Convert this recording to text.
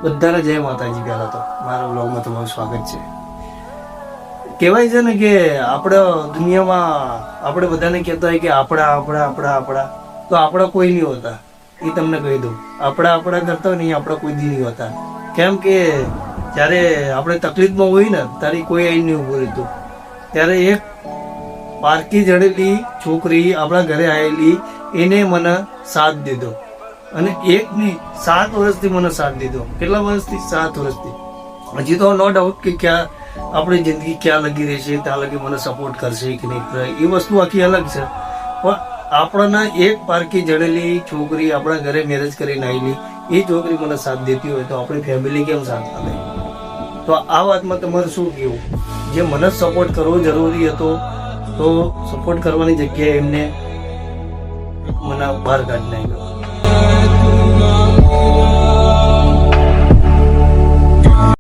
બધાને જય માતાજી. પહેલા તો મારા બ્લોગમાં તમારું સ્વાગત છે. કહેવાય છે ને કે આપણે દુનિયામાં આપણે બધાને કહેતા હોય કે આપણા તો આપણા કોઈ નહીં હોતા. એ તમને કહી દઉં, આપણા કરતા હોય ને આપણા કોઈ દી નહીં હોતા. કેમ કે જ્યારે આપણે તકલીફમાં હોય ને ત્યારે કોઈ આવીને નહીં ઊભું રહેતું. ત્યારે એક પારકી જડેલી છોકરી આપણા ઘરે આવેલી, એને મને સાથ દીધો. અને એક નહીં 7 વર્ષથી મને સાથ દીધો. કેટલા વર્ષથી? 7 વર્ષથી. હજી તો નો ડાઉટ કે ક્યાં આપણી જિંદગી ક્યાં લગી રહેશે, ત્યાં લગી મને સપોર્ટ કરશે કે નહીં કરે, એ વસ્તુ આખી અલગ છે. પણ આપણને એક પારકી જડેલી છોકરી આપણા ઘરે મેરેજ કરીને આવેલી, એ છોકરી મને સાથ દેતી હોય તો આપણી ફેમિલી કેમ સાથ આપે? તો આ વાતમાં તમારે શું કહેવું? જે મને સપોર્ટ કરવો જરૂરી હતો તો સપોર્ટ કરવાની જગ્યાએ એમને મને બહાર કાઢી નાખ્યો.